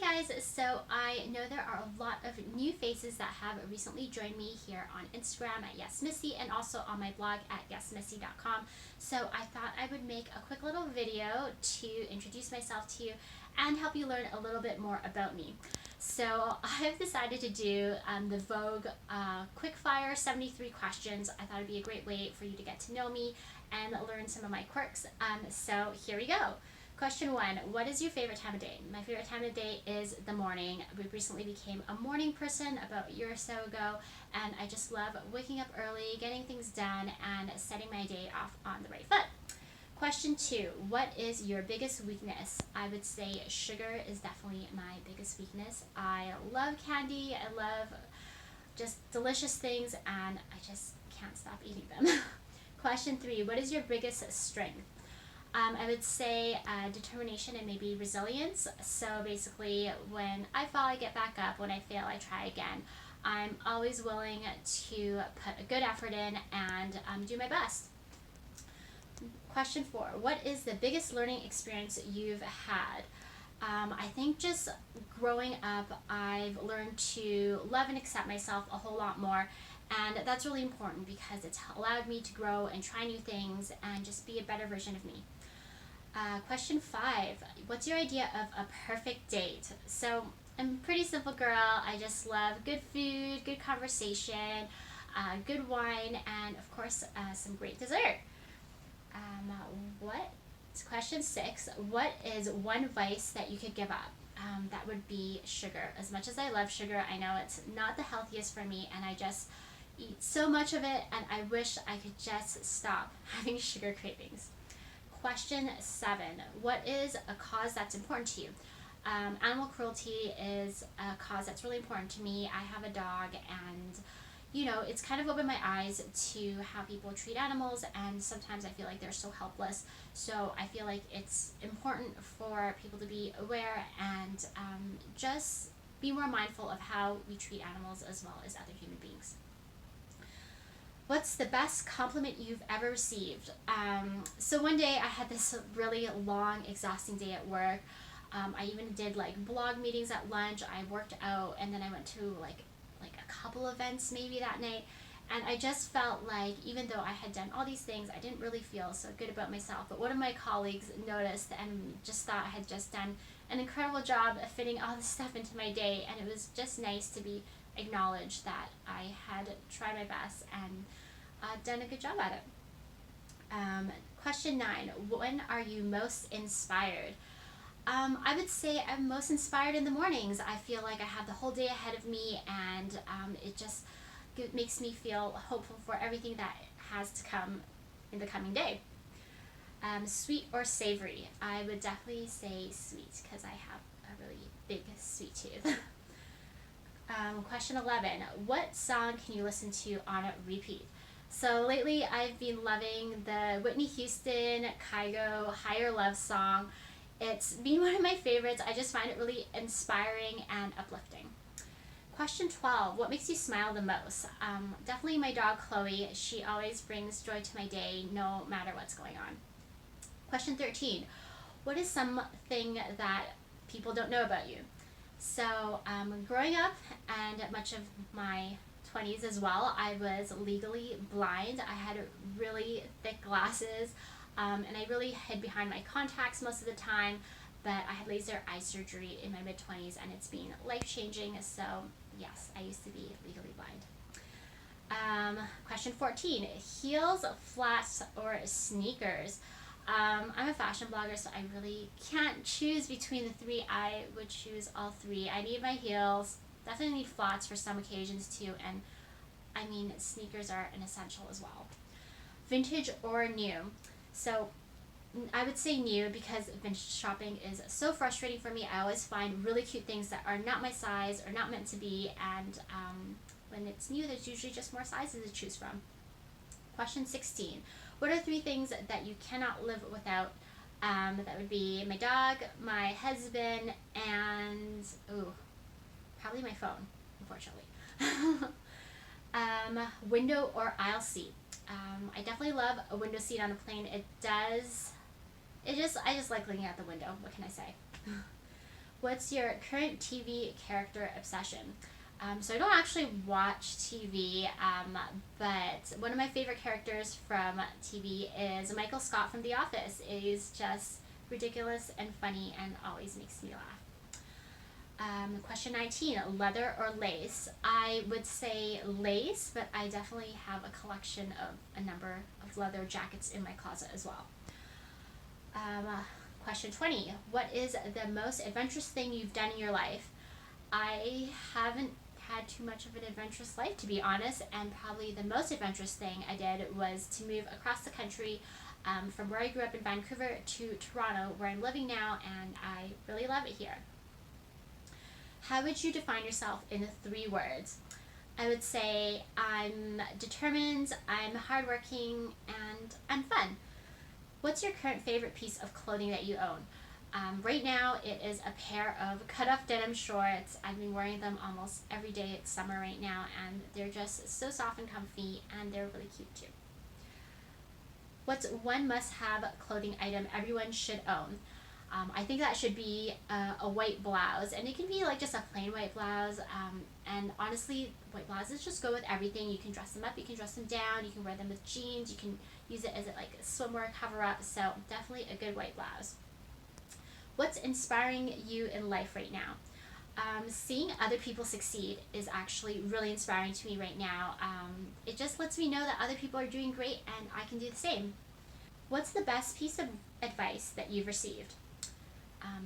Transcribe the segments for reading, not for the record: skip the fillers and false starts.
Guys, so I know there are a lot of new faces that have recently joined me here on Instagram at YesMissy and also on my blog at YesMissy.com. So I thought I would make a quick little video to introduce myself to you and help you learn a little bit more about me. So I've decided to do the Vogue quickfire 73 questions. I thought it'd be a great way for you to get to know me and learn some of my quirks. So here we go. Question 1, what is your favorite time of day? My favorite time of day is the morning. We recently became a morning person about a year or so ago, and I just love waking up early, getting things done, and setting my day off on the right foot. Question 2, what is your biggest weakness? I would say sugar is definitely my biggest weakness. I love candy, I love just delicious things, and I just can't stop eating them. Question 3, what is your biggest strength? I would say determination and maybe resilience. So basically, when I fall, I get back up. When I fail, I try again. I'm always willing to put a good effort in and do my best. Question 4, what is the biggest learning experience you've had? I think just growing up, I've learned to love and accept myself a whole lot more. And that's really important because it's allowed me to grow and try new things and just be a better version of me. Question 5, what's your idea of a perfect date? So I'm a pretty simple girl. I just love good food, good conversation, good wine, and of course some great dessert. Question 6, what is one vice that you could give up? That would be sugar. As much as I love sugar, I know it's not the healthiest for me, and I just eat so much of it, and I wish I could just stop having sugar cravings. Question 7, what is a cause that's important to you? Animal cruelty is a cause that's really important to me. I have a dog, and it's kind of opened my eyes to how people treat animals, and sometimes I feel like they're so helpless. So I feel like it's important for people to be aware and just be more mindful of how we treat animals as well as other human beings. What's the best compliment you've ever received? So one day I had this really long, exhausting day at work. I even did blog meetings at lunch. I worked out, and then I went to like a couple events maybe that night. And I just felt like even though I had done all these things, I didn't really feel so good about myself. But one of my colleagues noticed and just thought I had just done an incredible job of fitting all this stuff into my day. And it was just nice to be acknowledged that I had tried my best and done a good job at it. Question 9, when are you most inspired? I would say I'm most inspired in the mornings. I feel like I have the whole day ahead of me, and it makes me feel hopeful for everything that has to come in the coming day. Sweet or savory? I would definitely say sweet because I have a really big sweet tooth. Question 11, what song can you listen to on repeat? So lately I've been loving the Whitney Houston, Kygo, Higher Love song. It's been one of my favorites. I just find it really inspiring and uplifting. Question 12, what makes you smile the most? Definitely my dog Chloe. She always brings joy to my day no matter what's going on. Question 13, what is something that people don't know about you? So growing up and much of my 20s as well, I was legally blind. I had really thick glasses, and I really hid behind my contacts most of the time, but I had laser eye surgery in my mid-20s, and it's been life-changing. So yes, I used to be legally blind. Question 14, heels, flats, or sneakers? I'm a fashion blogger, so I really can't choose between the three. I would choose all three. I need my heels, definitely need flats for some occasions too, and I mean sneakers are an essential as well. Vintage or new? So I would say new because vintage shopping is so frustrating for me. I always find really cute things that are not my size or not meant to be, and when it's new, there's usually just more sizes to choose from. Question 16, what are 3 things that you cannot live without? That would be my dog, my husband, and probably my phone, unfortunately. Window or aisle seat? I definitely love a window seat on a plane. I just like looking out the window. What can I say? What's your current TV character obsession? So I don't actually watch TV, but one of my favorite characters from TV is Michael Scott from The Office. He's just ridiculous and funny and always makes me laugh. Question 19, leather or lace? I would say lace, but I definitely have a collection of a number of leather jackets in my closet as well. Um, Question 20, what is the most adventurous thing you've done in your life? I haven't had too much of an adventurous life, to be honest, and probably the most adventurous thing I did was to move across the country from where I grew up in Vancouver to Toronto, where I'm living now, and I really love it here. How would you define yourself in 3 words? I would say I'm determined, I'm hardworking, and I'm fun. What's your current favorite piece of clothing that you own? Right now, it is a pair of cut-off denim shorts. I've been wearing them almost every day. It's summer right now, and they're just so soft and comfy, and they're really cute too. What's one must-have clothing item everyone should own? I think that should be a white blouse, and it can be like just a plain white blouse. And honestly, white blouses just go with everything. You can dress them up, you can dress them down, you can wear them with jeans, you can use it as like a swimwear cover-up. So definitely a good white blouse. What's inspiring you in life right now? Seeing other people succeed is actually really inspiring to me right now. It just lets me know that other people are doing great and I can do the same. What's the best piece of advice that you've received?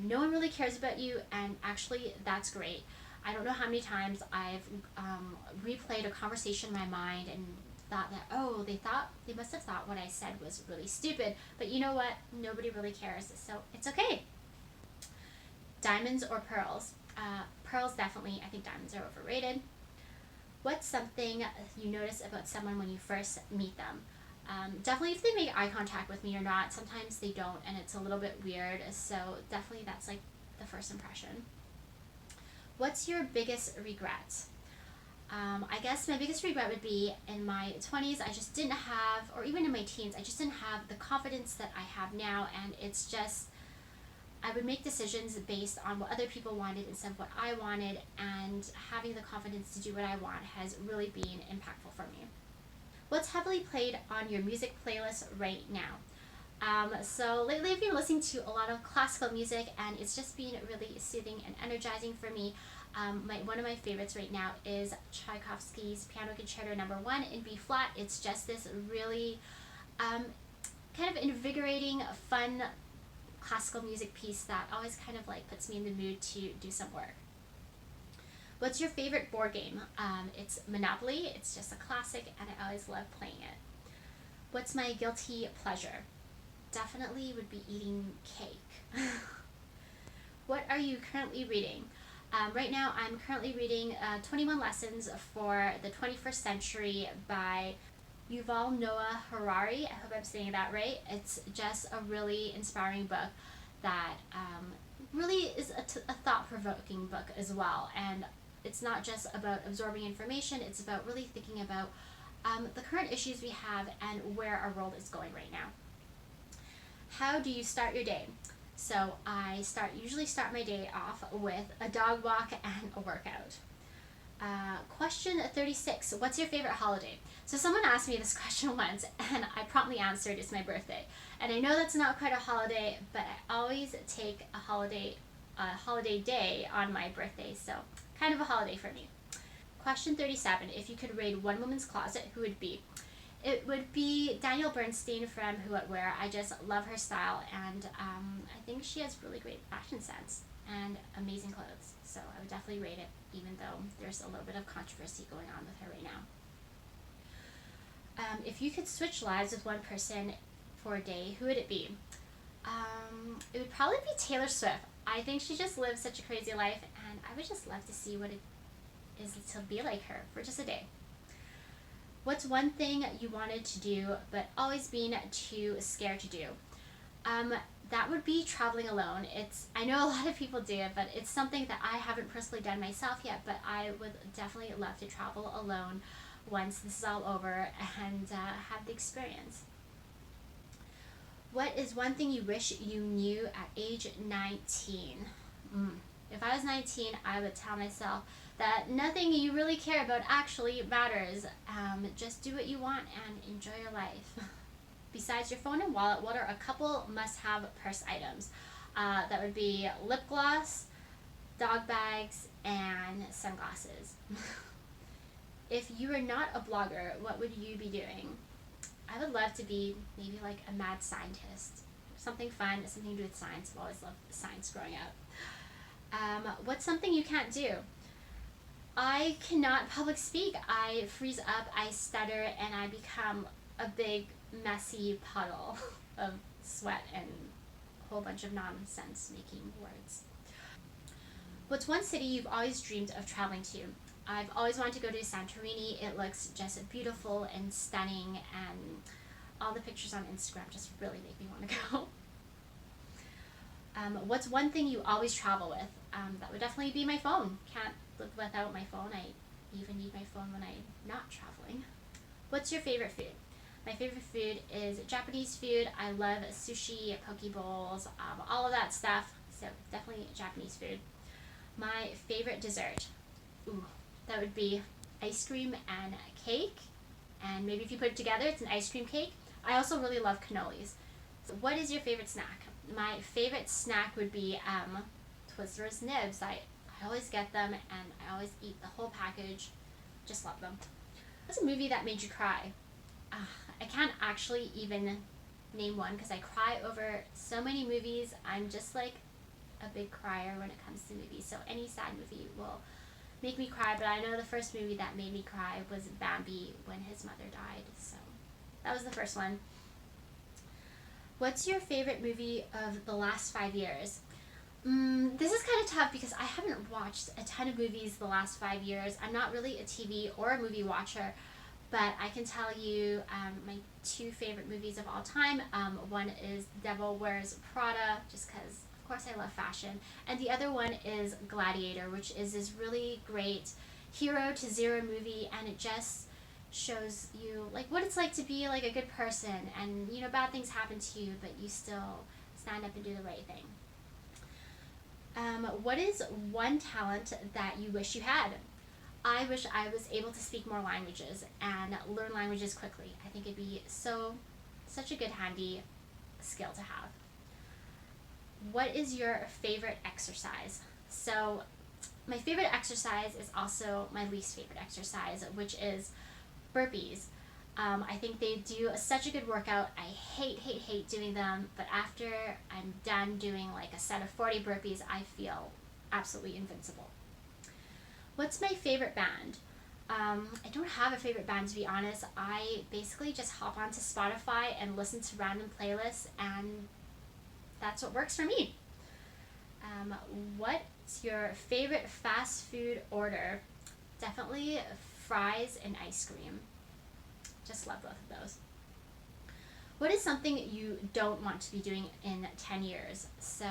No one really cares about you, and actually that's great. I don't know how many times I've replayed a conversation in my mind and thought that, oh, they must have thought what I said was really stupid, but you know what? Nobody really cares, so it's okay. Diamonds or pearls? Pearls definitely. I think diamonds are overrated. What's something you notice about someone when you first meet them? Definitely if they make eye contact with me or not. Sometimes they don't, and it's a little bit weird, so definitely that's like the first impression. What's your biggest regret? I guess my biggest regret would be in my 20s, I just didn't have, or even in my teens, I just didn't have the confidence that I have now, and it's just, I would make decisions based on what other people wanted instead of what I wanted, and having the confidence to do what I want has really been impactful for me. What's heavily played on your music playlist right now? So lately I've been listening to a lot of classical music, and it's just been really soothing and energizing for me. One of my favorites right now is Tchaikovsky's Piano Concerto No. 1 in B flat. It's just this really kind of invigorating, fun classical music piece that always kind of like puts me in the mood to do some work. What's your favorite board game? It's Monopoly. It's just a classic, and I always love playing it. What's my guilty pleasure? Definitely would be eating cake. What are you currently reading? Right now, I'm currently reading 21 Lessons for the 21st Century by Yuval Noah Harari. I hope I'm saying that right. It's just a really inspiring book that really is a thought-provoking book as well. And it's not just about absorbing information, it's about really thinking about the current issues we have and where our world is going right now. How do you start your day? So I usually start my day off with a dog walk and a workout. Question 36, what's your favorite holiday? So someone asked me this question once, and I promptly answered it's my birthday. And I know that's not quite a holiday, but I always take a holiday day on my birthday, so kind of a holiday for me. Question 37, if you could raid one woman's closet, who would it be? It would be Danielle Bernstein from Who What Wear. I just love her style, and I think she has really great fashion sense and amazing clothes. So I would definitely rate it, even though there's a little bit of controversy going on with her right now. If you could switch lives with one person for a day, who would it be? It would probably be Taylor Swift. I think she just lives such a crazy life, and I would just love to see what it is to be like her for just a day. What's one thing you wanted to do but always been too scared to do? That would be traveling alone. I know a lot of people do it, but it's something that I haven't personally done myself yet, but I would definitely love to travel alone once this is all over and have the experience. What is one thing you wish you knew at age 19? If I was 19, I would tell myself that nothing you really care about actually matters. Just do what you want and enjoy your life. Besides your phone and wallet, what are a couple must-have purse items? That would be lip gloss, dog bags, and sunglasses. If you were not a blogger, what would you be doing? I would love to be maybe like a mad scientist. Something fun, something to do with science. I've always loved science growing up. What's something you can't do? I cannot public speak. I freeze up, I stutter, and I become a big, messy puddle of sweat and a whole bunch of nonsense making words. What's one city you've always dreamed of traveling to? I've always wanted to go to Santorini. It looks just beautiful and stunning, and all the pictures on Instagram just really make me want to go. What's one thing you always travel with? That would definitely be my phone. Can't live without my phone. I even need my phone when I'm not traveling. What's your favorite food? My favorite food is Japanese food. I love sushi, poke bowls, all of that stuff. So definitely Japanese food. My favorite dessert? Ooh, that would be ice cream and cake. And maybe if you put it together, it's an ice cream cake. I also really love cannolis. So what is your favorite snack? My favorite snack would be Twizzlers nibs. I always get them and I always eat the whole package. Just love them. What's a movie that made you cry? I can't actually even name one because I cry over so many movies. I'm just like a big crier when it comes to movies. So any sad movie will make me cry, but I know the first movie that made me cry was Bambi when his mother died. So that was the first one. What's your favorite movie of the last 5 years? This is kind of tough because I haven't watched a ton of movies the last 5 years. I'm not really a TV or a movie watcher, but I can tell you my two favorite movies of all time. One is Devil Wears Prada, just because, of course, I love fashion. And the other one is Gladiator, which is this really great hero to zero movie, and it just shows you like what it's like to be like a good person, and you know, bad things happen to you, but you still stand up and do the right thing. What is one talent that you wish you had? I wish I was able to speak more languages and learn languages quickly. I think it'd be such a good handy skill to have. What is your favorite exercise? So my favorite exercise is also my least favorite exercise, which is burpees. I think they do such a good workout. I hate doing them, but after I'm done doing like a set of 40 burpees, I feel absolutely invincible. What's my favorite band? I don't have a favorite band, to be honest. I basically just hop onto Spotify and listen to random playlists, and that's what works for me. What's your favorite fast food order? Definitely fries and ice cream. Just love both of those. What is something you don't want to be doing in 10 years? So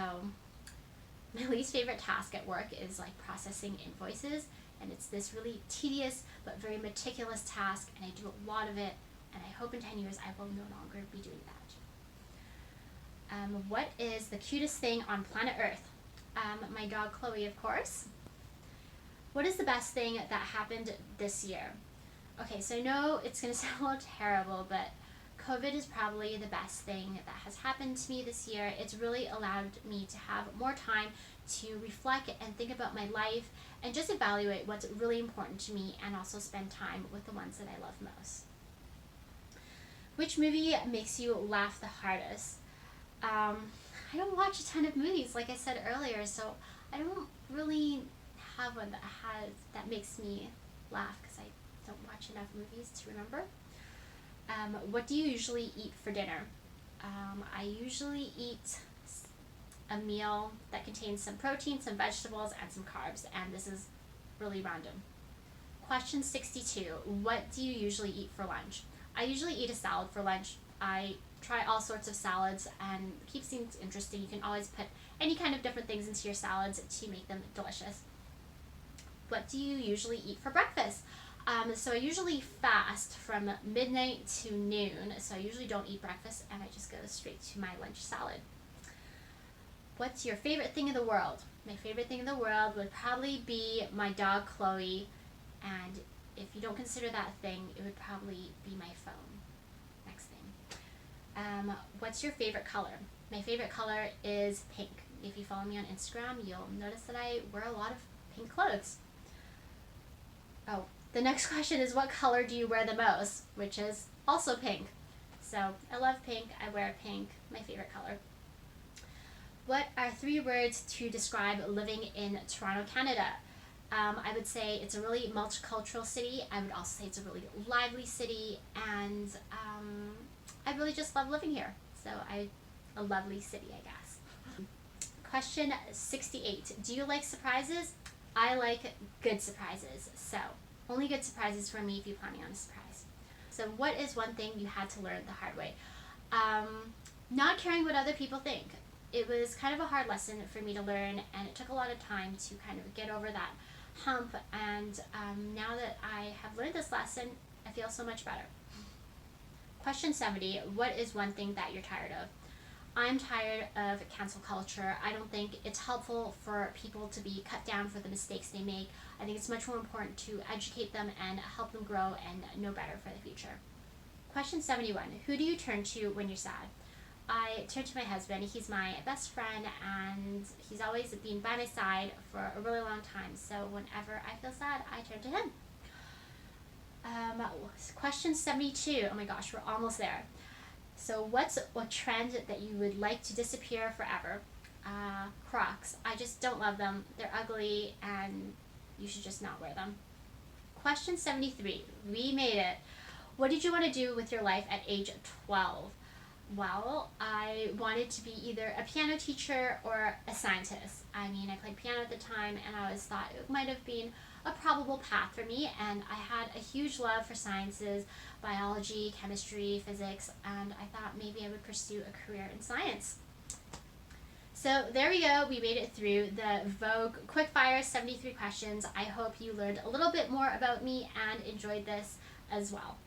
my least favorite task at work is like processing invoices, and it's this really tedious but very meticulous task, and I do a lot of it, and I hope in 10 years I will no longer be doing that. What is the cutest thing on planet Earth? My dog Chloe, of course. What is the best thing that happened this year? Okay, so I know it's going to sound a little terrible, but COVID is probably the best thing that has happened to me this year. It's really allowed me to have more time to reflect and think about my life and just evaluate what's really important to me, and also spend time with the ones that I love most. Which movie makes you laugh the hardest? I don't watch a ton of movies, like I said earlier, so I don't really have one that makes me laugh because I don't watch enough movies to remember. What do you usually eat for dinner? I usually eat a meal that contains some protein, some vegetables, and some carbs, and this is really random. Question 62. What do you usually eat for lunch? I usually eat a salad for lunch. I try all sorts of salads, and it keeps things interesting. You can always put any kind of different things into your salads to make them delicious. What do you usually eat for breakfast? So I usually fast from midnight to noon, so I usually don't eat breakfast, and I just go straight to my lunch salad. What's your favorite thing in the world? My favorite thing in the world would probably be my dog Chloe, and if you don't consider that a thing, it would probably be my phone. Next thing. What's your favorite color? My favorite color is pink. If you follow me on Instagram, you'll notice that I wear a lot of pink clothes. Oh, the next question is, what color do you wear the most? Which is also pink. So I love pink. I wear pink. My favorite color. What are 3 words to describe living in Toronto, Canada? I would say it's a really multicultural city. I would also say it's a really lively city, and I really just love living here. So a lovely city, I guess. Question 68. Do you like surprises? I like good surprises. So only good surprises for me if you plan me on a surprise. So what is one thing you had to learn the hard way? Not caring what other people think. It was kind of a hard lesson for me to learn, and it took a lot of time to kind of get over that hump, and now that I have learned this lesson, I feel so much better. Question 70. What is one thing that you're tired of? I'm tired of cancel culture. I don't think it's helpful for people to be cut down for the mistakes they make. I think it's much more important to educate them and help them grow and know better for the future. Question 71. Who do you turn to when you're sad? I turn to my husband. He's my best friend, and he's always been by my side for a really long time. So whenever I feel sad, I turn to him. Question 72. Oh my gosh, we're almost there. So what's a trend that you would like to disappear forever? Crocs. I just don't love them. They're ugly, and you should just not wear them. Question 73. We made it. What did you want to do with your life at age 12? Well, I wanted to be either a piano teacher or a scientist. I mean, I played piano at the time, and I always thought it might have been a probable path for me, and I had a huge love for sciences, biology, chemistry, physics, and I thought maybe I would pursue a career in science. So there we go. We made it through the Vogue Quickfire 73 questions. I hope you learned a little bit more about me and enjoyed this as well.